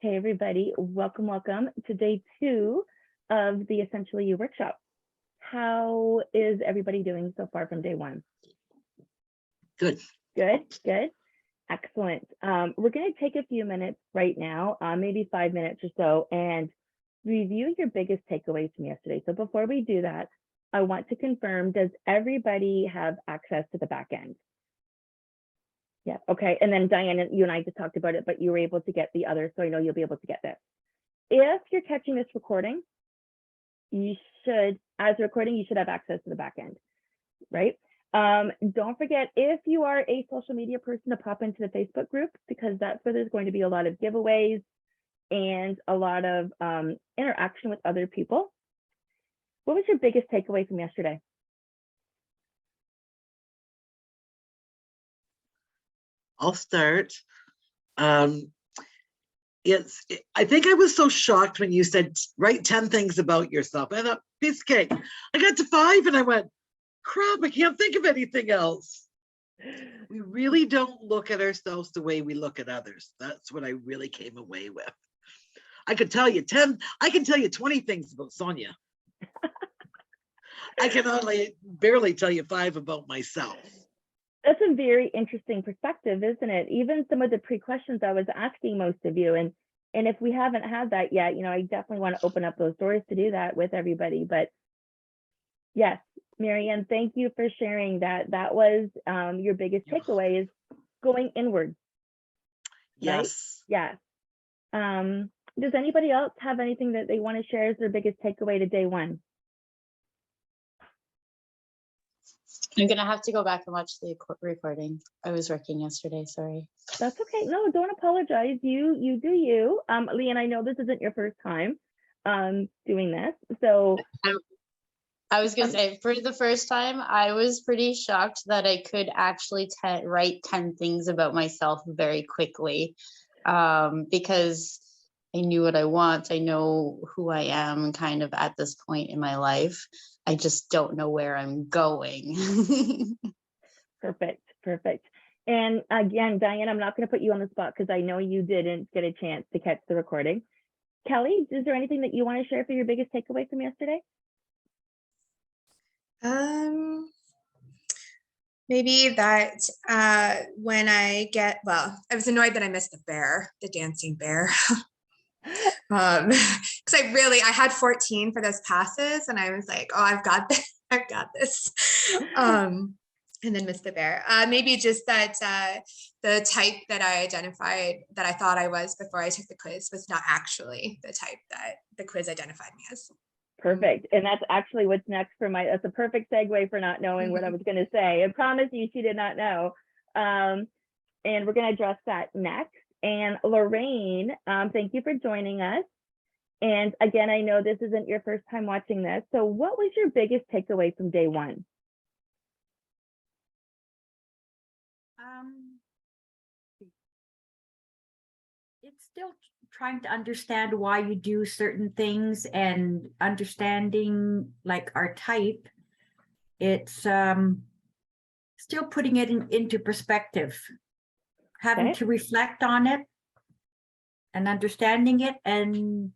Hey, everybody. Welcome to day 2 of the Essentially You workshop. How is everybody doing so far from day 1? Good. Good. Excellent. We're going to take a few minutes right now, maybe 5 minutes or so, and review your biggest takeaways from yesterday. So before we do that, I want to confirm, does everybody have access to the back end? Yeah, okay. And then Diana, you and I just talked about it, but you were able to get the other, so I know you'll be able to get this. If you're catching this recording, you should, as a recording, you should have access to the back end, right? Don't forget, if you are a social media person, to pop into the Facebook group, because that's where there's going to be a lot of giveaways and a lot of interaction with other people. What was your biggest takeaway from yesterday? I'll start. I think I was so shocked when you said, write 10 things about yourself. I thought, piece of cake. I got to 5 and I went, crap, I can't think of anything else. We really don't look at ourselves the way we look at others. That's what I really came away with. I could tell you 10, I can tell you 20 things about Sonya. I can only barely tell you 5 about myself. That's a very interesting perspective, isn't it? Even some of the pre-questions I was asking most of you, and if we haven't had that yet, I definitely want to open up those doors to do that with everybody. But yes, Marianne, thank you for sharing that. That was your biggest takeaway, is going inward. Yes. Right? Yeah. Does anybody else have anything that they want to share as their biggest takeaway to day 1? I'm gonna have to go back and watch the recording. I was working yesterday, sorry. That's okay. No, don't apologize. You do you. Leanne, I know this isn't your first time doing this. So I was gonna say, for the first time, I was pretty shocked that I could actually write 10 things about myself very quickly, because I knew what I want. I know who I am kind of at this point in my life. I just don't know where I'm going. Perfect. And again, Diane, I'm not going to put you on the spot because I know you didn't get a chance to catch the recording. Kelly, is there anything that you want to share for your biggest takeaway from yesterday? Maybe that when I was annoyed that I missed the dancing bear. Because I had 14 for those passes, and I was like, oh, I've got this. And then missed the bear. Maybe just that the type that I identified, that I thought I was before I took the quiz, was not actually the type that the quiz identified me as. Perfect. And that's actually what's next for that's a perfect segue for not knowing what I was going to say. I promise you, she did not know. And we're going to address that next. And Lorraine, thank you for joining us. And again, I know this isn't your first time watching this. So what was your biggest takeaway from day 1? It's still trying to understand why you do certain things, and understanding like our type. It's still putting it into perspective, having to reflect on it and understanding it, and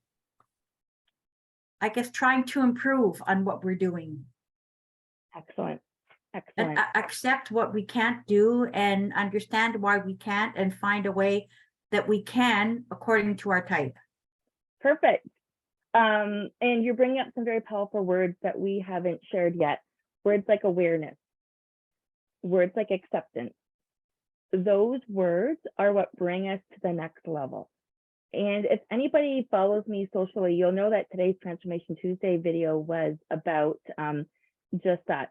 I guess trying to improve on what we're doing. Excellent. And accept what we can't do and understand why we can't, and find a way that we can according to our type. Perfect. And you're bringing up some very powerful words that we haven't shared yet. Words like awareness, words like acceptance. Those words are what bring us to the next level. And if anybody follows me socially, you'll know that today's Transformation Tuesday video was about just that.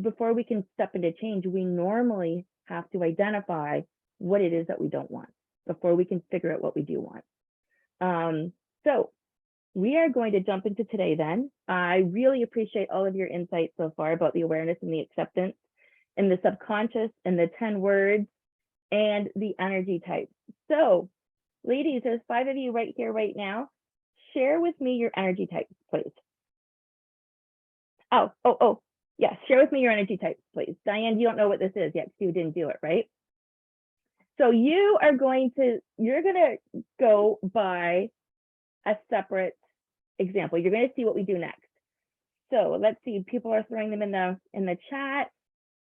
Before we can step into change, we normally have to identify what it is that we don't want before we can figure out what we do want. So we are going to jump into today then. I really appreciate all of your insights so far about the awareness and the acceptance and the subconscious and the 10 words and the energy types. So ladies, there's 5 of you right here, right now. Share with me your energy types, please. Oh, yes, share with me your energy types, please. Diane, you don't know what this is yet because you didn't do it, right? So you're gonna go by a separate example. You're gonna see what we do next. So let's see, people are throwing them in the chat.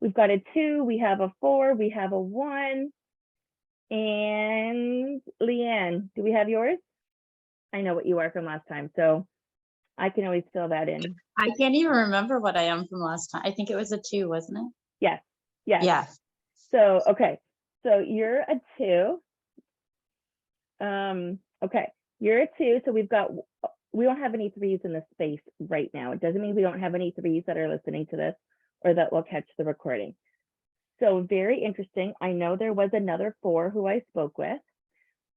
We've got a 2, we have a 4, we have a 1. And Leanne, do we have yours? I know what you are from last time, so I can always fill that in. I can't even remember what I am from last time. I think it was a 2, wasn't it? Yes, yes. Yeah. So, okay, so you're a 2. Okay, you're a 2, so we don't have any 3s in the space right now. It doesn't mean we don't have any 3s that are listening to this or that will catch the recording. So very interesting. I know there was another 4 who I spoke with.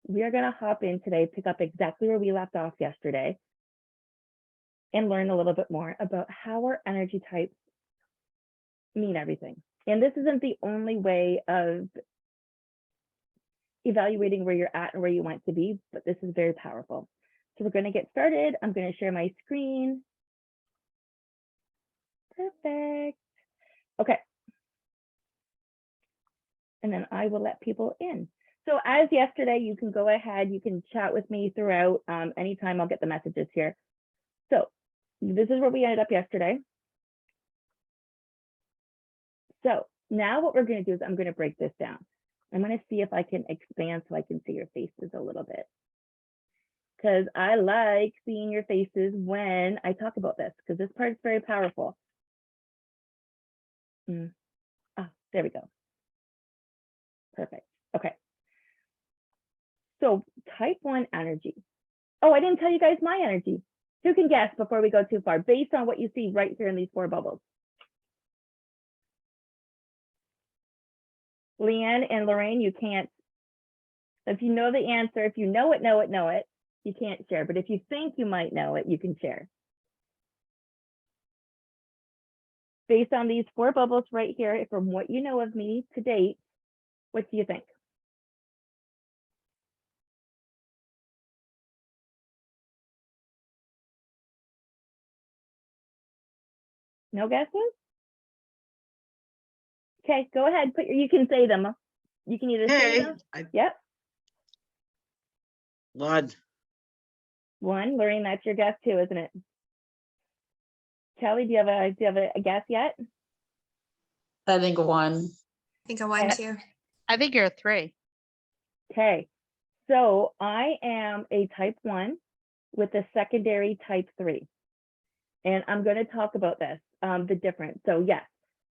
We are gonna hop in today, pick up exactly where we left off yesterday, and learn a little bit more about how our energy types mean everything. And this isn't the only way of evaluating where you're at and where you want to be, but this is very powerful. So we're going to get started. I'm going to share my screen. Perfect. Okay. And then I will let people in. So as yesterday, you can go ahead, you can chat with me throughout. Anytime I'll get the messages here. So this is where we ended up yesterday. So now what we're going to do is I'm going to break this down. I'm going to see if I can expand so I can see your faces a little bit. Because I like seeing your faces when I talk about this, because this part is very powerful. Ah, there we go. Perfect. Okay. So type 1 energy. Oh, I didn't tell you guys my energy. Who can guess before we go too far, based on what you see right here in these 4 bubbles? Leanne and Lorraine, you can't. If you know the answer, if you know it, you can't share. But if you think you might know it, you can share. Based on these 4 bubbles right here, from what you know of me to date, what do you think? No guesses? Okay, go ahead. You can say them. You can either say Hey, them. Yep. Blood. 1, Lorraine, that's your guess too, isn't it? Kelly, do you have a guess yet? I think 1. I think a 1 too. I think you're a 3. Okay, so I am a type 1 with a secondary type 3. And I'm going to talk about this, the difference. So yes,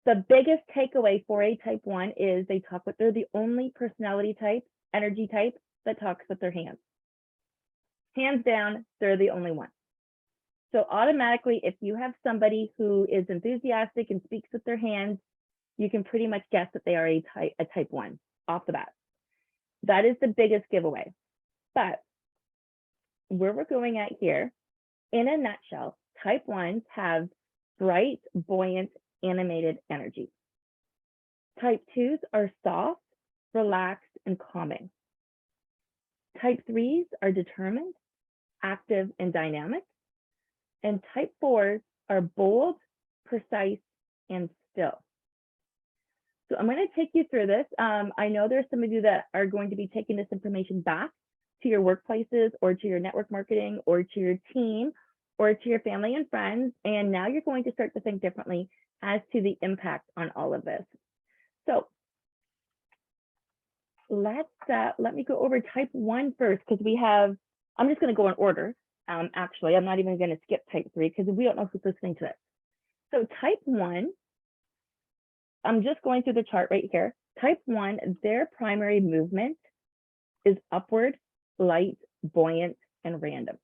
the biggest takeaway for a type 1 is they're the only personality type, energy type that talks with their hands. Hands down, they're the only one. So automatically, if you have somebody who is enthusiastic and speaks with their hands, you can pretty much guess that they are a type 1 off the bat. That is the biggest giveaway. But where we're going at here, in a nutshell, type 1s have bright, buoyant, animated energy. Type 2s are soft, relaxed, and calming. Type 3s are determined, active, and dynamic. And type 4s are bold, precise, and still. So I'm going to take you through this. I know there's some of you that are going to be taking this information back to your workplaces or to your network marketing or to your team or to your family and friends. And now you're going to start to think differently as to the impact on all of this. So let me go over type 1 first, because I'm just going to go in order. Actually, I'm not even going to skip type 3 because we don't know who's listening to it. So type 1, I'm just going through the chart right here. Type 1, their primary movement is upward, light, buoyant, and random.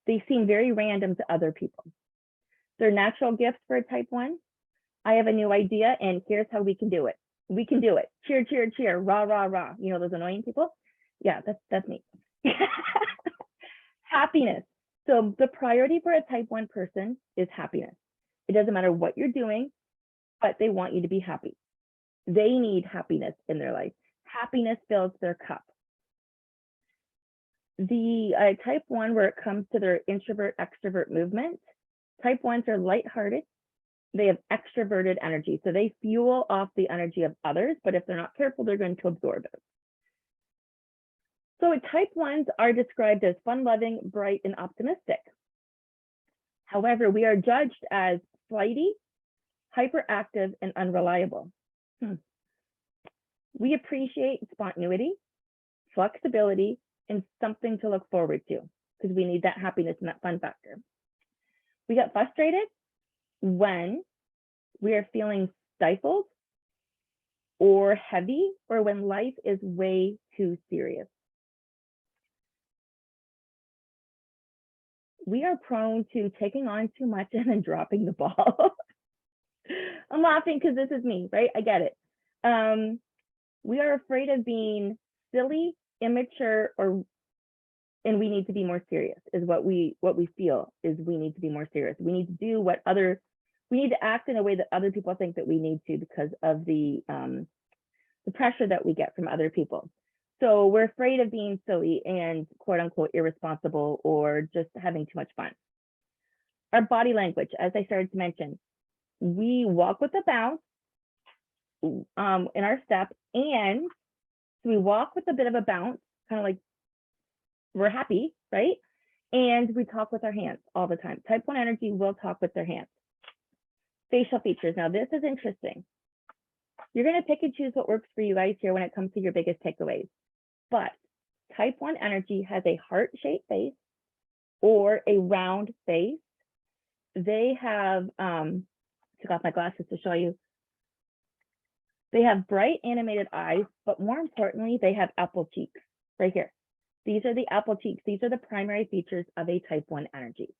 They seem very random to other people. Their natural gifts for a type 1, I have a new idea and here's how we can do it. We can do it. Cheer, cheer, cheer, rah, rah, rah. You know those annoying people? Yeah, that's me. Happiness. So the priority for a type 1 person is happiness. It doesn't matter what you're doing, but they want you to be happy. They need happiness in their life. Happiness fills their cup. The type 1, where it comes to their introvert extrovert movement, type 1s are lighthearted, They have extroverted energy. So they fuel off the energy of others, but if they're not careful, they're going to absorb it. So type 1s are described as fun-loving, bright, and optimistic. However, we are judged as flighty, hyperactive, and unreliable. We appreciate spontaneity, flexibility, and something to look forward to, because we need that happiness and that fun factor. We get frustrated when we are feeling stifled or heavy, or when life is way too serious. We are prone to taking on too much and then dropping the ball. I'm laughing because this is me, right? I get it. We are afraid of being silly, immature, and we need to be more serious, is what we feel is we need to be more serious. We need to do we need to act in a way that other people think that we need to, because of the pressure that we get from other people. So we're afraid of being silly and quote unquote irresponsible, or just having too much fun. Our body language, as I started to mention, we walk with a bounce in our step, and so we walk with a bit of a bounce, kind of like we're happy, right? And we talk with our hands all the time. Type 1 energy will talk with their hands. Facial features. Now this is interesting. You're going to pick and choose what works for you guys here when it comes to your biggest takeaways. But type 1 energy has a heart-shaped face or a round face. They have, took off my glasses to show you. They have bright animated eyes, but more importantly, they have apple cheeks right here. These are the apple cheeks. These are the primary features of a type 1 energy.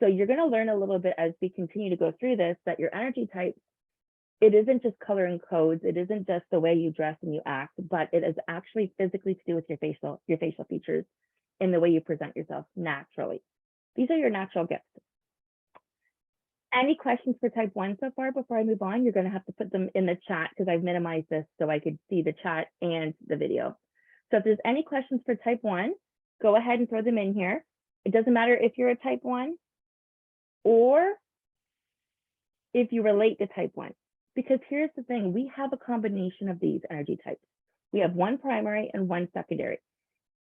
So you're going to learn a little bit as we continue to go through this, that your energy types, it isn't just color and codes. It isn't just the way you dress and you act, but it is actually physically to do with your facial features and the way you present yourself naturally. These are your natural gifts. Any questions for type 1 so far before I move on? You're going to have to put them in the chat, because I've minimized this so I could see the chat and the video. So if there's any questions for type 1, go ahead and throw them in here. It doesn't matter if you're a type 1 or if you relate to type 1, because here's the thing, we have a combination of these energy types. We have one primary and one secondary,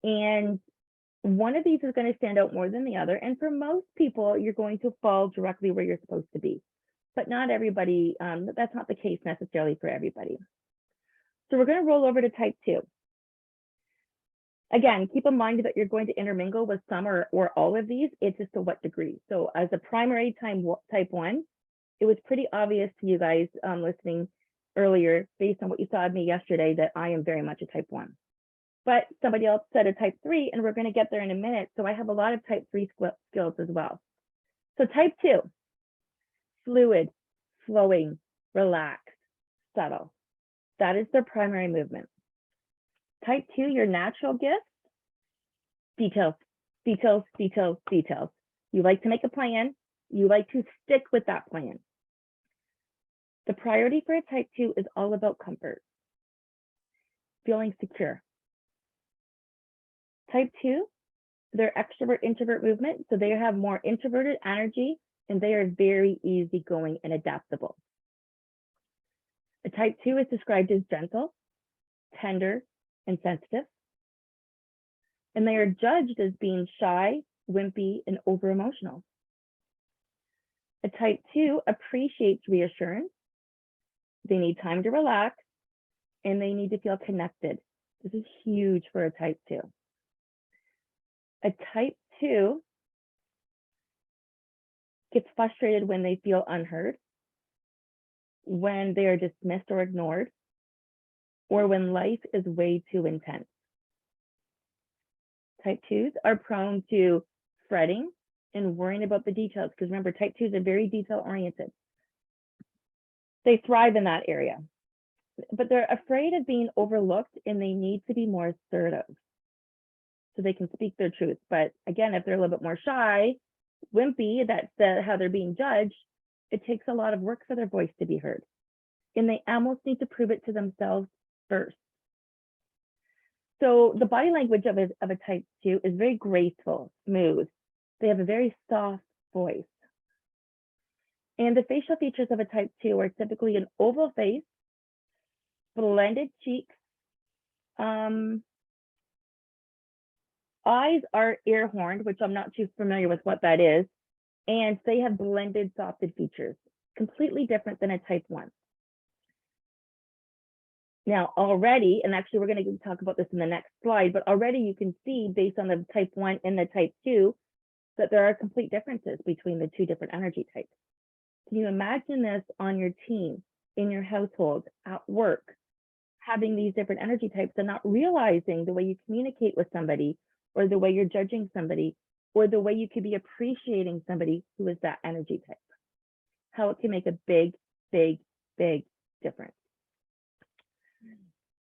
and one of these is going to stand out more than the other. And for most people, you're going to fall directly where you're supposed to be, but not everybody. That's not the case necessarily for everybody. So we're going to roll over to type 2. Again, keep in mind that you're going to intermingle with some or all of these. It's just to what degree. So as a primary type 1, it was pretty obvious to you guys listening earlier, based on what you saw of me yesterday, that I am very much a type 1. But somebody else said a type 3, and we're going to get there in a minute. So I have a lot of type 3 skills as well. So type 2, fluid, flowing, relaxed, subtle. That is their primary movement. Type 2, your natural gift, details, details, details, details. You like to make a plan. You like to stick with that plan. The priority for a type 2 is all about comfort, feeling secure. Type 2, they're extrovert introvert movement, so they have more introverted energy, and they are very easygoing and adaptable. A type 2 is described as gentle, tender, and sensitive, and they are judged as being shy, wimpy, and over emotional. A type 2 appreciates reassurance. They need time to relax, and they need to feel connected. This is huge for a type 2. A type 2 gets frustrated when they feel unheard, when they are dismissed or ignored, or when life is way too intense. Type 2s are prone to fretting and worrying about the details, because remember, type 2s are very detail oriented. They thrive in that area, but they're afraid of being overlooked, and they need to be more assertive so they can speak their truth. But again, if they're a little bit more shy, wimpy, that's how they're being judged, it takes a lot of work for their voice to be heard. And they almost need to prove it to themselves first. So the body language of a type 2 is very graceful, smooth. They have a very soft voice. And the facial features of a type 2 are typically an oval face, blended cheeks, eyes are ear horned, which I'm not too familiar with what that is, and they have blended softed features, completely different than a type 1. Now already, and actually we're going to talk about this in the next slide, but already you can see based on the type 1 and the type 2 that there are complete differences between the two different energy types. Can you imagine this on your team, in your household, at work, having these different energy types and not realizing the way you communicate with somebody, or the way you're judging somebody, or the way you could be appreciating somebody who is that energy type? How it can make a big, big, big difference.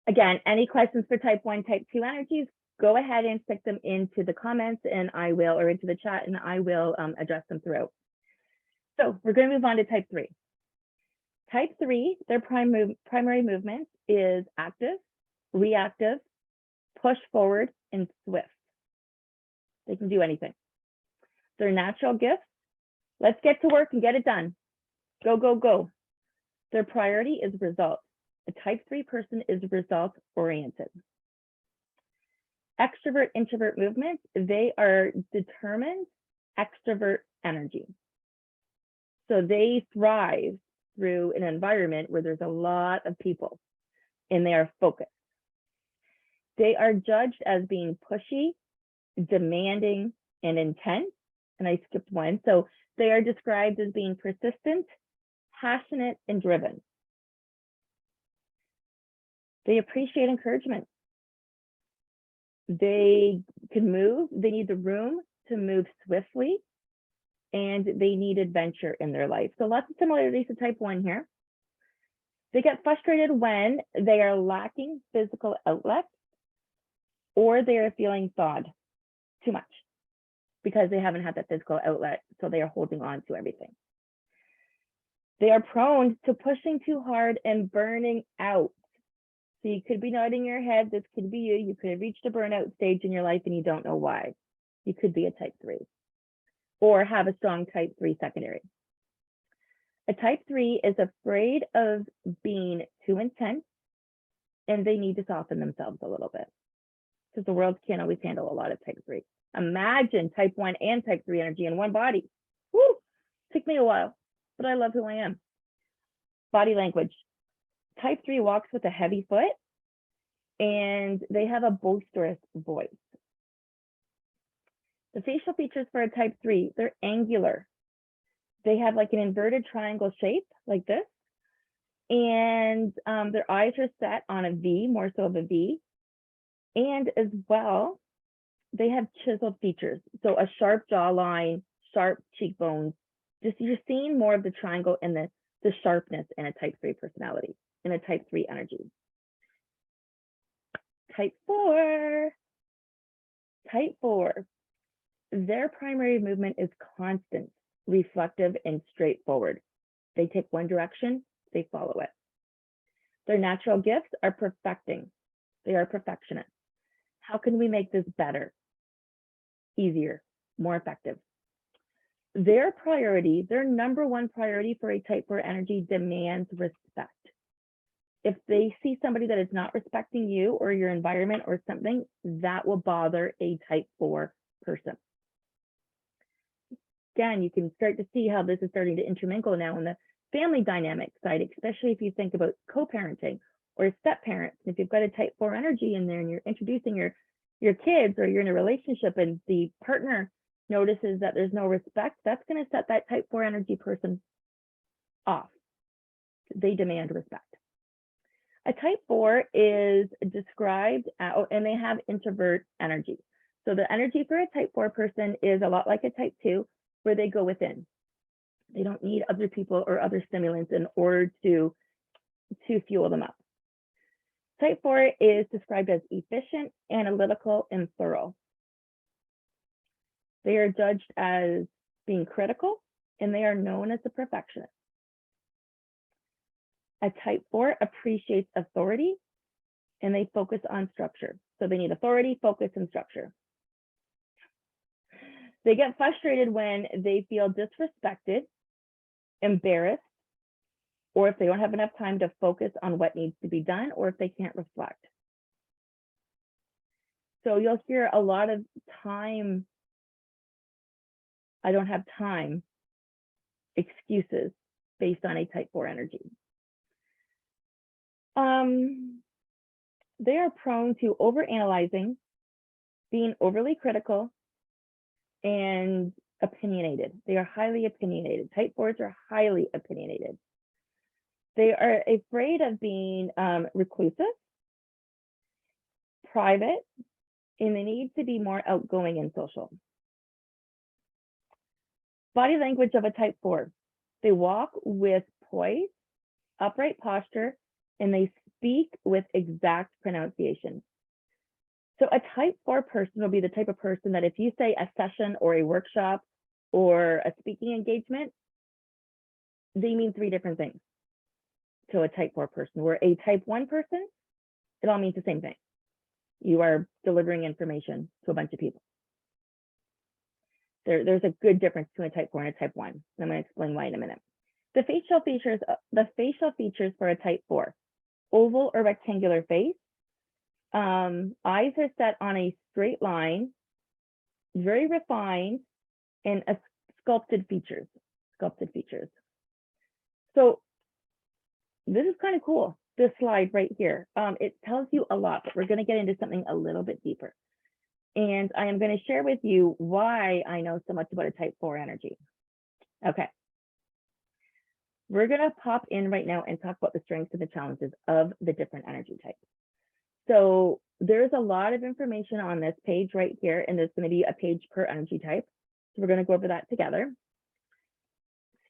Again, any questions for type 1, type 2 energies, go ahead and stick them into the comments and I will, or into the chat, and I will address them throughout. So we're going to move on to type 3. Type 3, their primary movement is active, reactive, push forward, and swift. They can do anything. Their natural gifts, let's get to work and get it done. Go, go, go. Their priority is results. A type 3 person is result oriented. Extrovert introvert movements, they are determined extrovert energy. So they thrive through an environment where there's a lot of people and they are focused. They are judged as being pushy, demanding, and intense. And I skipped one. So they are described as being persistent, passionate, and driven. They appreciate encouragement. They can move. They need the room to move swiftly, and they need adventure in their life. So lots of similarities to type 1 here. They get frustrated when they are lacking physical outlet or they are feeling thawed too much because they haven't had that physical outlet, so they are holding on to everything. They are prone to pushing too hard and burning out. So you could be nodding your head, this could be you. You could have reached a burnout stage in your life and you don't know why. You could be a type 3 or have a strong type 3 secondary. A type 3 is afraid of being too intense and they need to soften themselves a little bit because the world can't always handle a lot of type 3. Imagine type 1 and type 3 energy in one body. Woo! Took me a while, but I love who I am. Body language. Type 3 walks with a heavy foot and they have a boisterous voice. The facial features for a type 3, they're angular. They have like an inverted triangle shape like this. And their eyes are set on a V, more so of a V. And as well, they have chiseled features. So a sharp jawline, sharp cheekbones. Just you're seeing more of the triangle and the sharpness in a type 3 personality, in a type 3 energy. Type 4. Type 4. Their primary movement is constant, reflective, and straightforward. They take one direction, they follow it. Their natural gifts are perfecting. They are perfectionists. How can we make this better, easier, more effective? Their priority, their number one priority for a type 4 energy demands respect. If they see somebody that is not respecting you or your environment or something, that will bother a type 4 person. Again, you can start to see how this is starting to intermingle now in the family dynamic side, especially if you think about co-parenting or step parents. If you've got a type 4 energy in there and you're introducing your kids, or you're in a relationship and the partner notices that there's no respect, that's going to set that type 4 energy person off. They demand respect. A type 4 is described, and they have introvert energy. So the energy for a type 4 person is a lot like a type 2, where they go within. They don't need other people or other stimulants in order to fuel them up. Type 4 is described as efficient, analytical, and thorough. They are judged as being critical, and they are known as a perfectionist. A type 4 appreciates authority, and they focus on structure. So they need authority, focus, and structure. They get frustrated when they feel disrespected embarrassed, or if they don't have enough time to focus on what needs to be done, or if they can't reflect. So you'll hear a lot of time, I don't have time, excuses based on a type 4 energy. They are prone to overanalyzing, being overly critical, and opinionated. They are highly opinionated. Type 4s are highly opinionated. They are afraid of being reclusive, private, and they need to be more outgoing and social. Body language of a type 4. They walk with poise, upright posture, and they speak with exact pronunciation. So a type 4 person will be the type of person that if you say a session or a workshop or a speaking engagement, they mean 3 different things to a type 4 person. Where a type 1 person, it all means the same thing. You are delivering information to a bunch of people. There's a good difference between a type 4 and a type 1. I'm going to explain why in a minute. The facial features for a type 4: oval or rectangular face. Eyes are set on a straight line, very refined, and sculpted features. So this is kind of cool, this slide right here. It tells you a lot, but we're going to get into something a little bit deeper. And I am going to share with you why I know so much about a type 4 energy. Okay. We're going to pop in right now and talk about the strengths and the challenges of the different energy types. So there's a lot of information on this page right here, and there's going to be a page per energy type. So we're going to go over that together.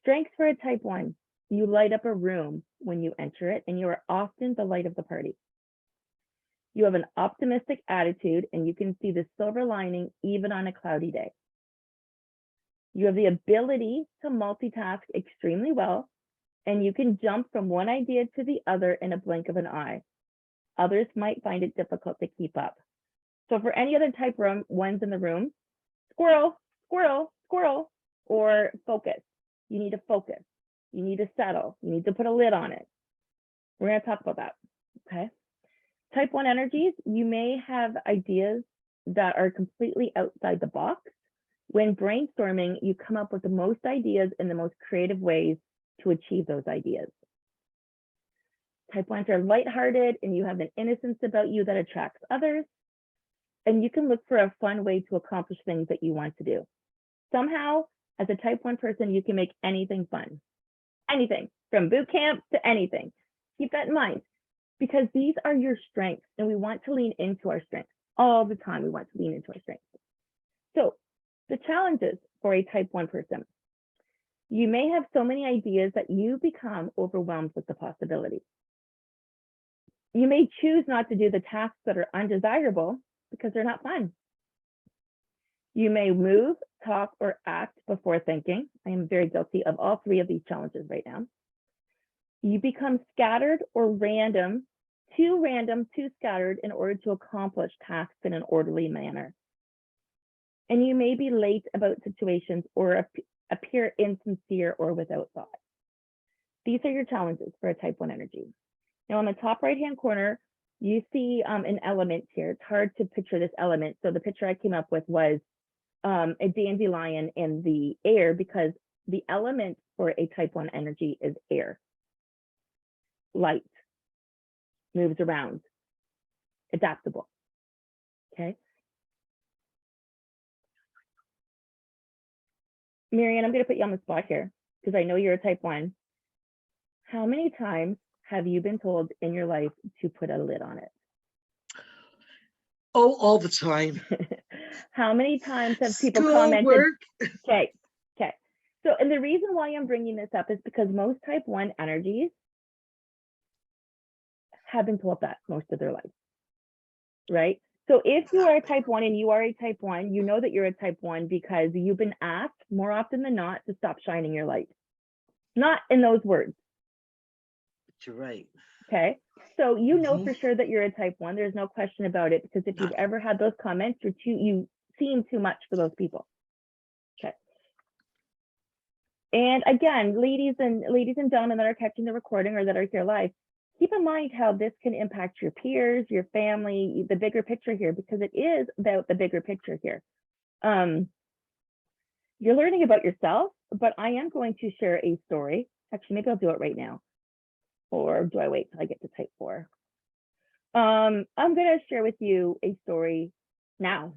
Strengths for a type 1. You light up a room when you enter it, and you are often the light of the party. You have an optimistic attitude, and you can see the silver lining even on a cloudy day. You have the ability to multitask extremely well, and you can jump from one idea to the other in a blink of an eye. Others might find it difficult to keep up. So for any other type 1s in the room, squirrel, squirrel, squirrel, or focus. You need to focus. You need to settle. You need to put a lid on it. We're going to talk about that, okay? Type 1 energies, you may have ideas that are completely outside the box. When brainstorming, you come up with the most ideas in the most creative ways to achieve those ideas. Type 1s are lighthearted, and you have an innocence about you that attracts others. And you can look for a fun way to accomplish things that you want to do. Somehow, as a type 1 person, you can make anything fun. Anything, from boot camp to anything. Keep that in mind, because these are your strengths, and we want to lean into our strengths all the time. We want to lean into our strengths. So the challenges for a type 1 person. You may have so many ideas that you become overwhelmed with the possibilities. You may choose not to do the tasks that are undesirable because they're not fun. You may move, talk, or act before thinking. I am very guilty of all 3 of these challenges right now. You become scattered or random, too scattered in order to accomplish tasks in an orderly manner. And you may be late about situations or appear insincere or without thought. These are your challenges for a type 1 energy. Now on the top right-hand corner, you see an element here. It's hard to picture this element. So the picture I came up with was a dandelion in the air, because the element for a type 1 energy is air. Light, moves around, adaptable, okay? Marianne, I'm gonna put you on the spot here because I know you're a type 1. How many times have you been told in your life to put a lid on it? Oh, all the time. How many times have people School, commented? work. Okay. So, and the reason why I'm bringing this up is because most type 1 energies have been told that most of their life, right? So if you are a type 1 and you are a type 1, you know that you're a type 1 because you've been asked more often than not to stop shining your light. Not in those words. You're right. Okay. So you know for sure that you're a type 1. There's no question about it, because if you've ever had those comments, you seem too much for those people. Okay. And again, ladies and gentlemen that are catching the recording or that are here live, keep in mind how this can impact your peers, your family, the bigger picture here, because it is about the bigger picture here. You're learning about yourself, but I am going to share a story. Actually, maybe I'll do it right now. Or do I wait till I get to type 4? I'm going to share with you a story now.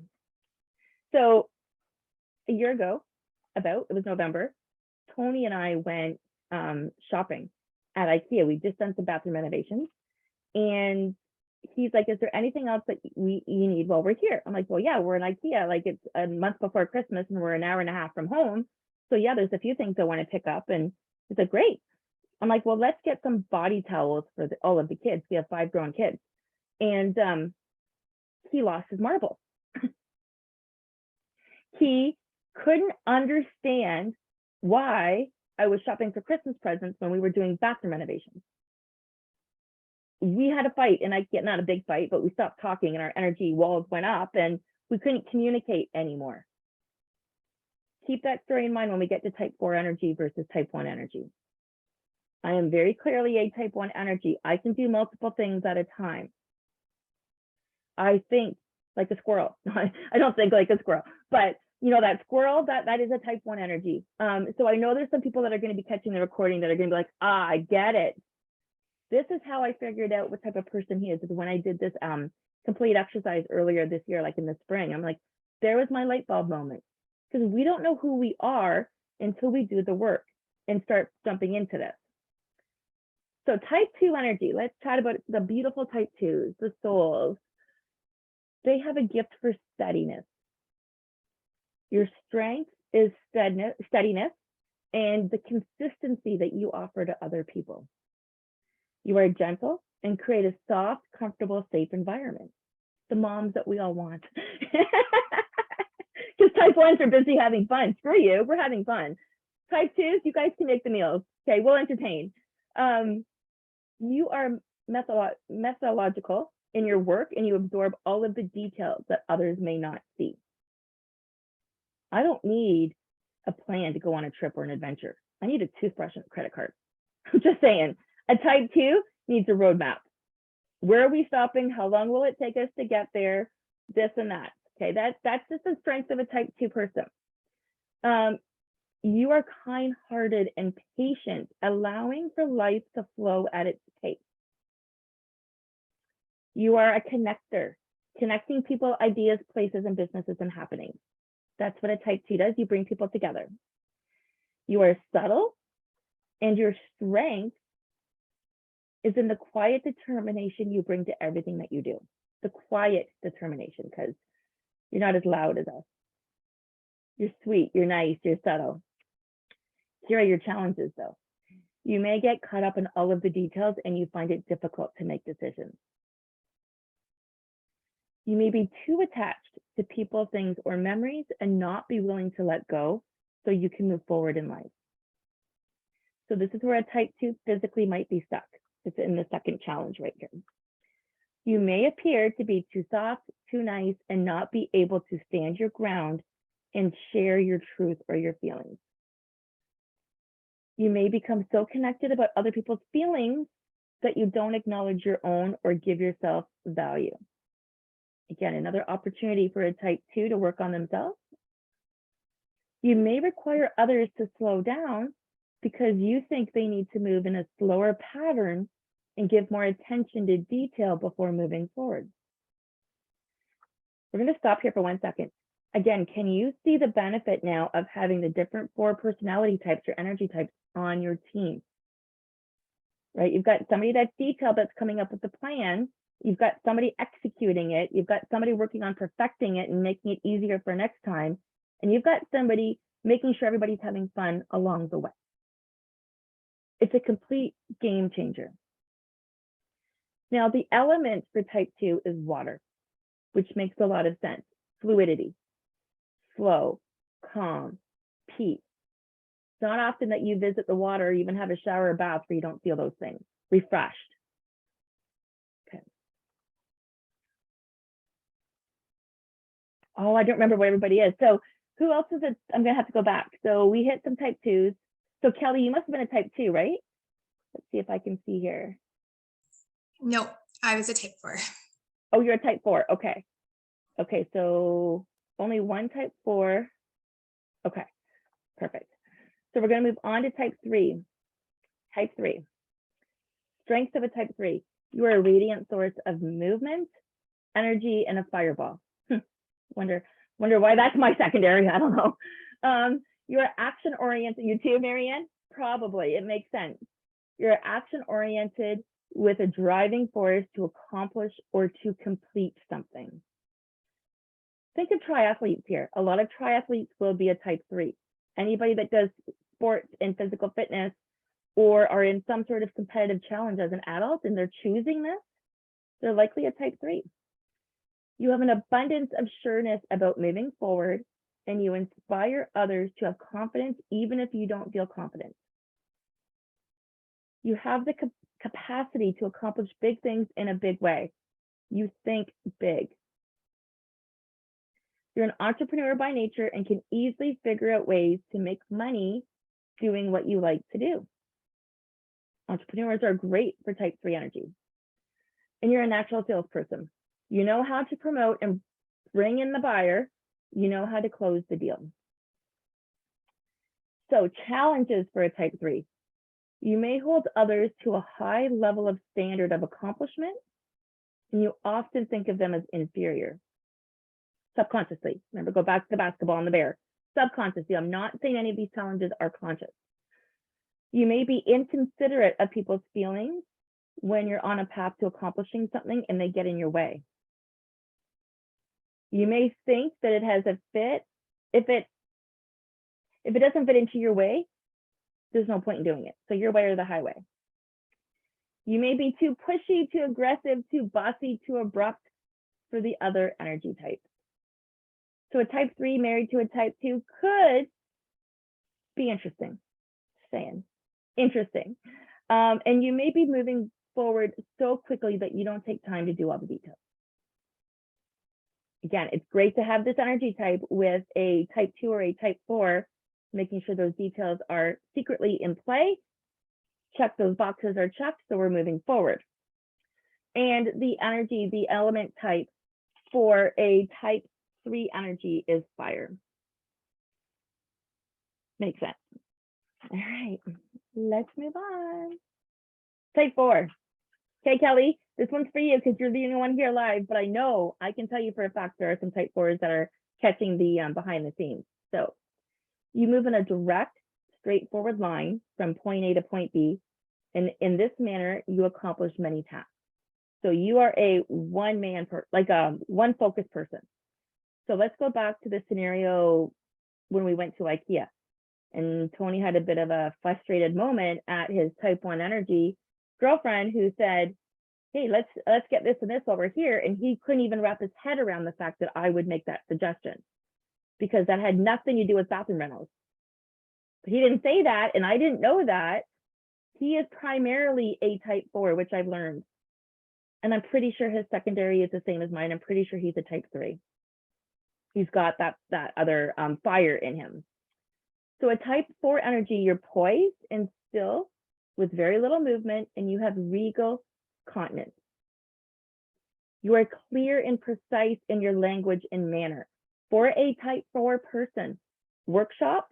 So a year ago, it was November, Tony and I went shopping at IKEA. We've just done some bathroom renovations. And he's like, is there anything else that you need while we're here? I'm like, well, yeah, we're in IKEA. Like, it's a month before Christmas and we're an hour and a half from home. So yeah, there's a few things I want to pick up. And he's like, great. I'm like, well, let's get some body towels for all of the kids. We have 5 grown kids. And he lost his marble. He couldn't understand why I was shopping for Christmas presents when we were doing bathroom renovations. We had a fight, and not a big fight, but we stopped talking and our energy walls went up and we couldn't communicate anymore. Keep that story in mind when we get to type 4 energy versus type 1 energy. I am very clearly a type 1 energy. I can do multiple things at a time. I think like a squirrel. I don't think like a squirrel, but you know, that squirrel, that is a type 1 energy. So I know there's some people that are going to be catching the recording that are going to be like, I get it. This is how I figured out what type of person he is when I did this complete exercise earlier this year, like in the spring. I'm like, there was my light bulb moment, because we don't know who we are until we do the work and start jumping into this. So type 2 energy, let's chat about the beautiful type 2s, the souls. They have a gift for steadiness. Your strength is steadiness and the consistency that you offer to other people. You are gentle and create a soft, comfortable, safe environment. The moms that we all want. Because type 1s are busy having fun. Screw you, we're having fun. Type 2s, you guys can make the meals. Okay, we'll entertain. You are methodological in your work and you absorb all of the details that others may not see. I don't need a plan to go on a trip or an adventure. I need a toothbrush and a credit card. I'm just saying, a type 2 needs a roadmap. Where are we stopping? How long will it take us to get there? This and that. Okay, that's just the strength of a type 2 person. You are kind-hearted and patient, allowing for life to flow at its pace. You are a connector, connecting people, ideas, places, and businesses and happenings. That's what a type 2 does. You bring people together. You are subtle, and your strength is in the quiet determination you bring to everything that you do. The quiet determination, because you're not as loud as us. You're sweet, you're nice, you're subtle. Here are your challenges, though. You may get caught up in all of the details and you find it difficult to make decisions. You may be too attached to people, things, or memories and not be willing to let go so you can move forward in life. So this is where a type 2 physically might be stuck. It's in the second challenge right here. You may appear to be too soft, too nice, and not be able to stand your ground and share your truth or your feelings. You may become so connected about other people's feelings that you don't acknowledge your own or give yourself value. Again, another opportunity for a type 2 to work on themselves. You may require others to slow down because you think they need to move in a slower pattern and give more attention to detail before moving forward. We're going to stop here for 1 second. Again, can you see the benefit now of having the different 4 personality types or energy types on your team? Right? You've got somebody that's detailed, that's coming up with the plan. You've got somebody executing it. You've got somebody working on perfecting it and making it easier for next time. And you've got somebody making sure everybody's having fun along the way. It's a complete game changer. Now, the element for type 2 is water, which makes a lot of sense. Fluidity, flow, calm, peace. It's not often that you visit the water or even have a shower or bath where you don't feel those things. Refreshed. Okay. Oh, I don't remember where everybody is. So who else is it? I'm going to have to go back. So we hit some type 2s. So Kelly, you must have been a type 2, right? Let's see if I can see here. No, I was a type 4. Oh, you're a type 4. Okay. Okay, so only one type 4. Okay, perfect. So we're going to move on to type 3. Type 3. Strengths of a type 3. You are a radiant source of movement, energy, and a fireball. Wonder why that's my secondary. I don't know. You're action oriented. You too, Marianne? Probably. It makes sense. You're action oriented with a driving force to accomplish or to complete something. Think of triathletes here. A lot of triathletes will be a type 3. Anybody that does sports and physical fitness or are in some sort of competitive challenge as an adult and they're choosing this, they're likely a type 3. You have an abundance of sureness about moving forward, and you inspire others to have confidence even if you don't feel confident. You have the capacity to accomplish big things in a big way. You think big. You're an entrepreneur by nature and can easily figure out ways to make money doing what you like to do. Entrepreneurs are great for type 3 energy. And you're a natural salesperson. You know how to promote and bring in the buyer. You know how to close the deal. So challenges for a type 3. You may hold others to a high level of standard of accomplishment, and you often think of them as inferior. Subconsciously, remember, go back to the basketball and the bear. Subconsciously, I'm not saying any of these challenges are conscious. You may be inconsiderate of people's feelings when you're on a path to accomplishing something and they get in your way. You may think that it has a fit. If it doesn't fit into your way, there's no point in doing it. So your way or the highway. You may be too pushy, too aggressive, too bossy, too abrupt for the other energy types. So a type 3 married to a type 2 could be interesting. Saying interesting. And you may be moving forward so quickly that you don't take time to do all the details. Again, it's great to have this energy type with a type 2 or a type 4, making sure those details are secretly in play. Check those boxes are checked, so we're moving forward. And the energy, the element type for a type 3 energy is fire. Makes sense. All right, let's move on. Type 4. Okay, Kelly, this one's for you because you're the only one here live, but I know I can tell you for a fact there are some type 4s that are catching the behind the scenes. So you move in a direct, straightforward line from point A to point B, and in this manner, you accomplish many tasks. So you are a one-man, one focused person. So let's go back to the scenario when we went to IKEA, and Tony had a bit of a frustrated moment at his type 1 energy girlfriend who said, hey, let's get this and this over here. And he couldn't even wrap his head around the fact that I would make that suggestion because that had nothing to do with bathroom rentals. But he didn't say that, and I didn't know that. He is primarily a type 4, which I've learned. And I'm pretty sure his secondary is the same as mine. I'm pretty sure he's a type 3. He's got that other fire in him. So a type 4 energy, you're poised and still with very little movement, and you have regal continence. You are clear and precise in your language and manner. For a type 4 person, workshop,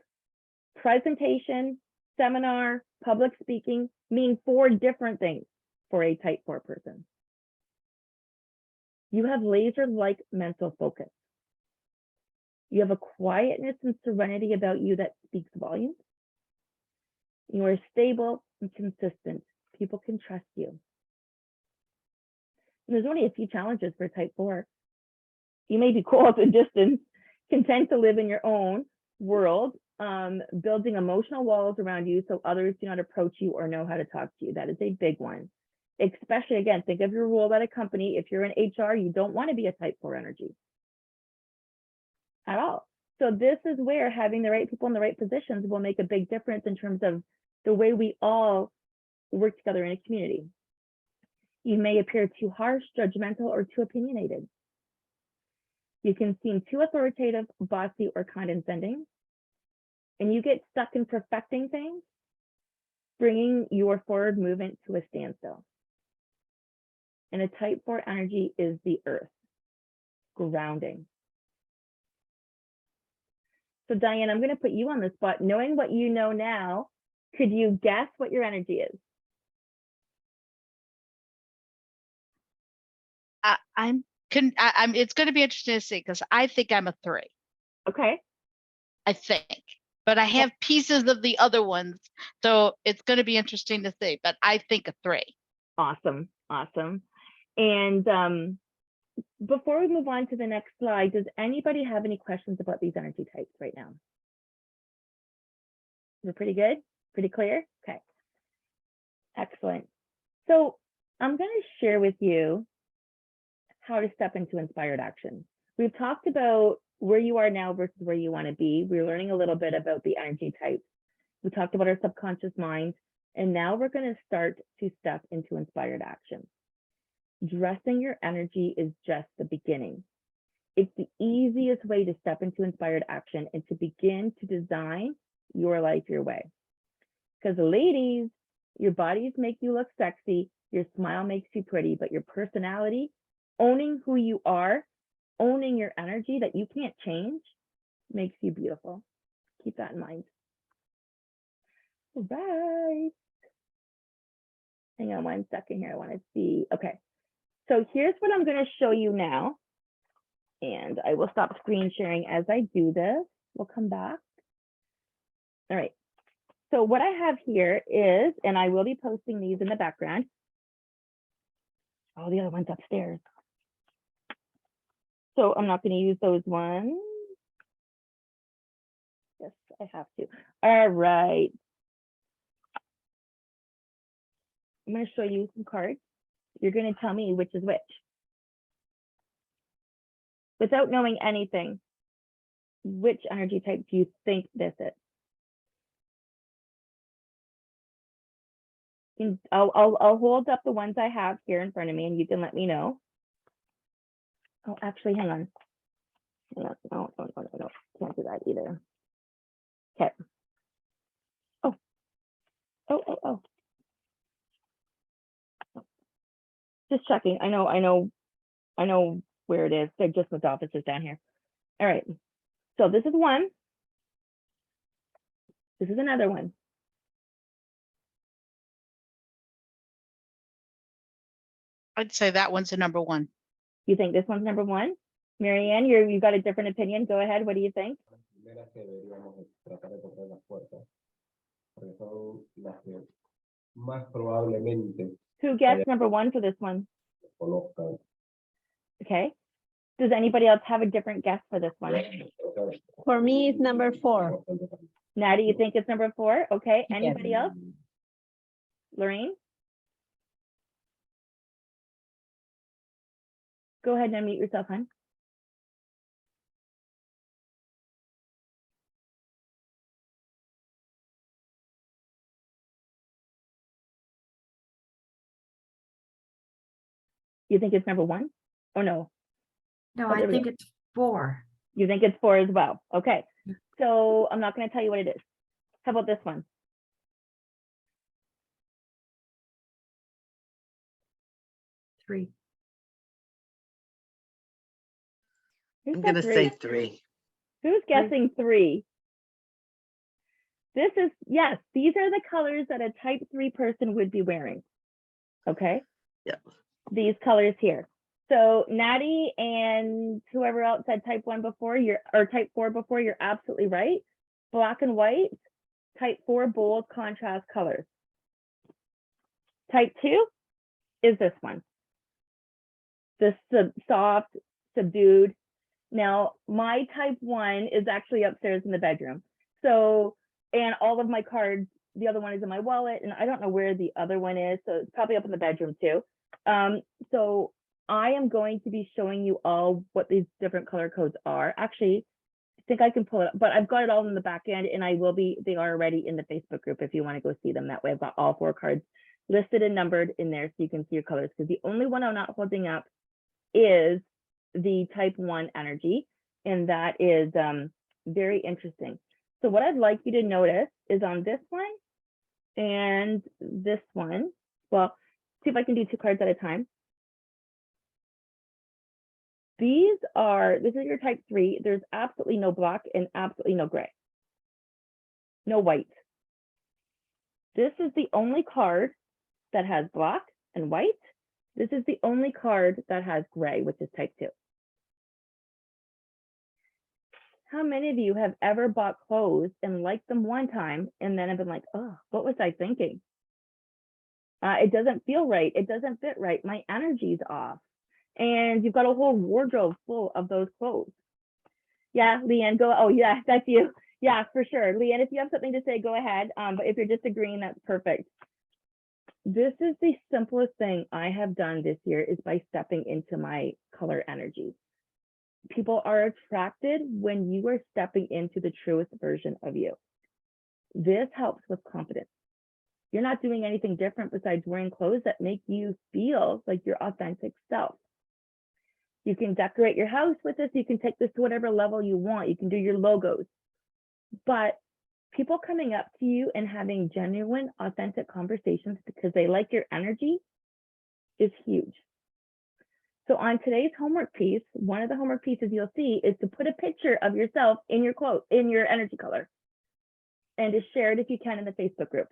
presentation, seminar, public speaking mean 4 different things for a type 4 person. You have laser-like mental focus. You have a quietness and serenity about you that speaks volumes. You are stable and consistent. People can trust you. And there's only a few challenges for type 4. You may be cool at a distance, content to live in your own world, building emotional walls around you so others do not approach you or know how to talk to you. That is a big one. Especially, again, think of your role at a company. If you're in HR, you don't want to be a type 4 energy at all. So this is where having the right people in the right positions will make a big difference in terms of the way we all work together in a community. You may appear too harsh, judgmental, or too opinionated. You can seem too authoritative, bossy, or condescending. And you get stuck in perfecting things bringing your forward movement to a standstill. And a type 4 energy is the earth, grounding. So Diane, I'm going to put you on the spot. Knowing what you know now, could you guess what your energy is? It's going to be interesting to see because I think I'm a 3. Okay. I think, but I have pieces of the other ones, so it's going to be interesting to see. But I think a 3. Awesome. Awesome. And before we move on to the next slide, does anybody have any questions about these energy types right now? We're pretty good? Pretty clear? Okay. Excellent. So I'm going to share with you how to step into inspired action. We've talked about where you are now versus where you want to be. We're learning a little bit about the energy types. We talked about our subconscious mind, and now we're going to start to step into inspired action. Dressing your energy is just the beginning. It's the easiest way to step into inspired action and to begin to design your life your way. Because ladies, your bodies make you look sexy, your smile makes you pretty, but your personality, owning who you are, owning your energy that you can't change, makes you beautiful. Keep that in mind. All right. Hang on 1 second here. I want to see. Okay. So here's what I'm going to show you now. And I will stop screen sharing as I do this. We'll come back. All right. So what I have here is, and I will be posting these in the background. Oh, the other one's upstairs. So I'm not going to use those ones. Yes, I have to. All right. I'm going to show you some cards. You're going to tell me which is which. Without knowing anything, which energy type do you think this is? I'll hold up the ones I have here in front of me and you can let me know. Oh, actually, hang on. No, can't do that either. Okay. Oh. Just checking. I know where it is. They're just with offices down here. All right. So this is one. This is another one. I'd say that one's a number 1. You think this one's number 1? Marianne, you've got a different opinion. Go ahead. What do you think? Who gets number 1 for this one? Okay. Does anybody else have a different guess for this one? For me, it's number 4. Natty, you think it's number 4? Okay. Anybody else? Lorraine? Go ahead and unmute yourself, hon. You think it's number 1? Oh, no. No, Oh, I there we think go. it's 4. You think it's 4 as well? Okay. So I'm not going to tell you what it is. How about this one? Three. Who's I'm got gonna 3? say 3. Who's guessing 3? This is, yes, these are the colors that a type 3 person would be wearing. Okay. Yeah. These colors here. So Natty and whoever else said type 1 before, or type 4 before, you're absolutely right. Black and white, type 4 bold contrast colors. Type 2 is this one. This soft, subdued. Now, my type 1 is actually upstairs in the bedroom. So, and all of my cards, the other one is in my wallet, and I don't know where the other one is. So it's probably up in the bedroom too. So I am going to be showing you all what these different color codes are. Actually, I think I can pull it up, but I've got it all in the back end, and they are already in the Facebook group if you want to go see them. That way I've got all 4 cards listed and numbered in there so you can see your colors, because the only one I'm not holding up is the type 1 energy, and that is very interesting. So what I'd like you to notice is on this one, And this one, well, see if I can do 2 cards at a time. This is your type 3. There's absolutely no black and absolutely no gray. No white. This is the only card that has black and white. This is the only card that has gray, which is type 2. How many of you have ever bought clothes and liked them one time and then have been like, oh, what was I thinking? It doesn't feel right. It doesn't fit right. My energy's off. And you've got a whole wardrobe full of those clothes. Yeah, Leanne, go. Oh, yeah, that's you. Yeah, for sure. Leanne, if you have something to say, go ahead. But if you're just agreeing, that's perfect. This is the simplest thing I have done this year is by stepping into my color energy. People are attracted when you are stepping into the truest version of you. This helps with confidence. You're not doing anything different besides wearing clothes that make you feel like your authentic self. You can decorate your house with this. You can take this to whatever level you want. You can do your logos. But people coming up to you and having genuine, authentic conversations because they like your energy is huge. So on today's homework piece, one of the homework pieces you'll see is to put a picture of yourself in your in your energy color and to share it if you can in the Facebook group.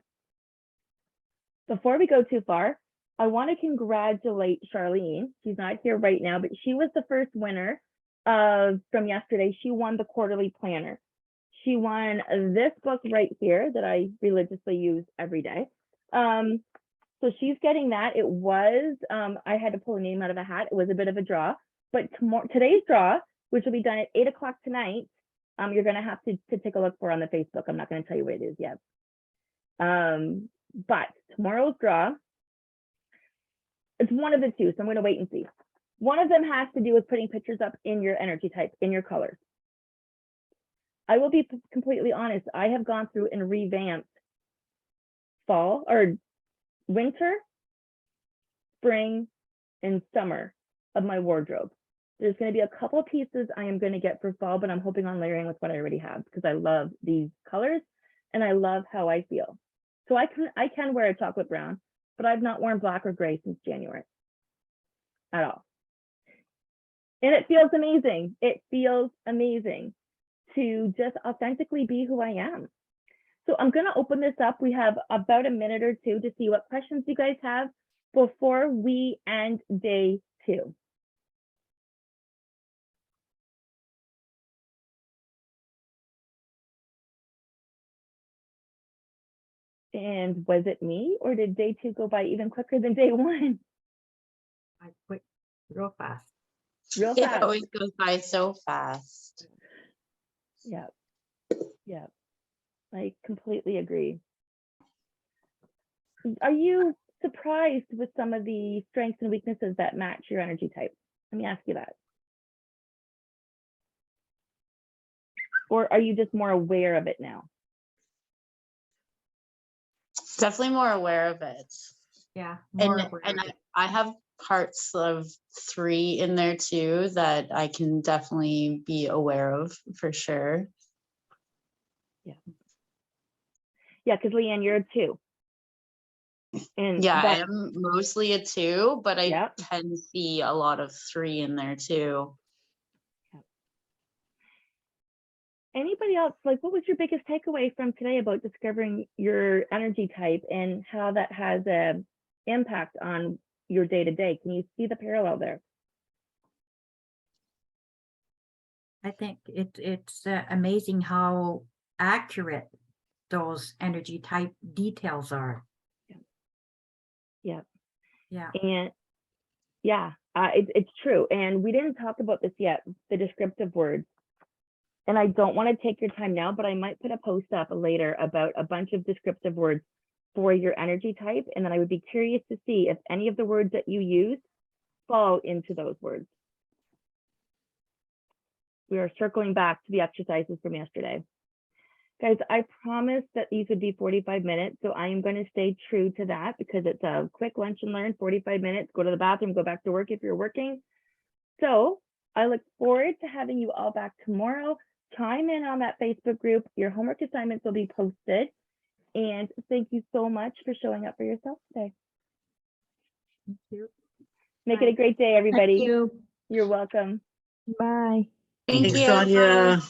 Before we go too far, I want to congratulate Charlene. She's not here right now, but she was the first winner from yesterday. She won the quarterly planner. She won this book right here that I religiously use every day. So she's getting that. It was, I had to pull a name out of a hat. It was a bit of a draw, but today's draw, which will be done at 8 o'clock tonight, you're going to have to take a look for on the Facebook. I'm not going to tell you what it is yet. But tomorrow's draw, it's one of the two, so I'm going to wait and see. One of them has to do with putting pictures up in your energy type, in your colors. I will be completely honest. I have gone through and revamped fall or winter, spring, and summer of my wardrobe. There's going to be a couple of pieces I am going to get for fall, but I'm hoping on layering with what I already have because I love these colors and I love how I feel. So I can wear a chocolate brown, but I've not worn black or gray since January at all. And it feels amazing. It feels amazing to just authentically be who I am. So I'm going to open this up. We have about a minute or two to see what questions you guys have before we end day 2. And was it me or did day 2 go by even quicker than day 1? I quit real fast. Real It fast. always goes by so fast. Yeah. Yeah. I completely agree. Are you surprised with some of the strengths and weaknesses that match your energy type? Let me ask you that. Or are you just more aware of it now? Definitely more aware of it. Yeah. And I have parts of 3 in there too that I can definitely be aware of for sure. Yeah. Yeah, because Leanne, you're a 2. And yeah, I am mostly a 2, but I yeah. tend to see a lot of 3 in there too. Anybody else, like, what was your biggest takeaway from today about discovering your energy type and how that has an impact on your day-to-day? Can you see the parallel there? I think it's amazing how accurate those energy type details are. Yeah. Yeah. And yeah, it's true. And we didn't talk about this yet, the descriptive words. And I don't want to take your time now, but I might put a post up later about a bunch of descriptive words for your energy type. And then I would be curious to see if any of the words that you use fall into those words. We are circling back to the exercises from yesterday. Guys, I promised that these would be 45 minutes, so I am going to stay true to that because it's a quick lunch and learn, 45 minutes, go to the bathroom, go back to work if you're working. So I look forward to having you all back tomorrow. Chime in on that Facebook group. Your homework assignments will be posted. And thank you so much for showing up for yourself today. Thank you. Make it a great day, everybody. Thank you. You're welcome. Bye. Thank Thanks, you. Sonia.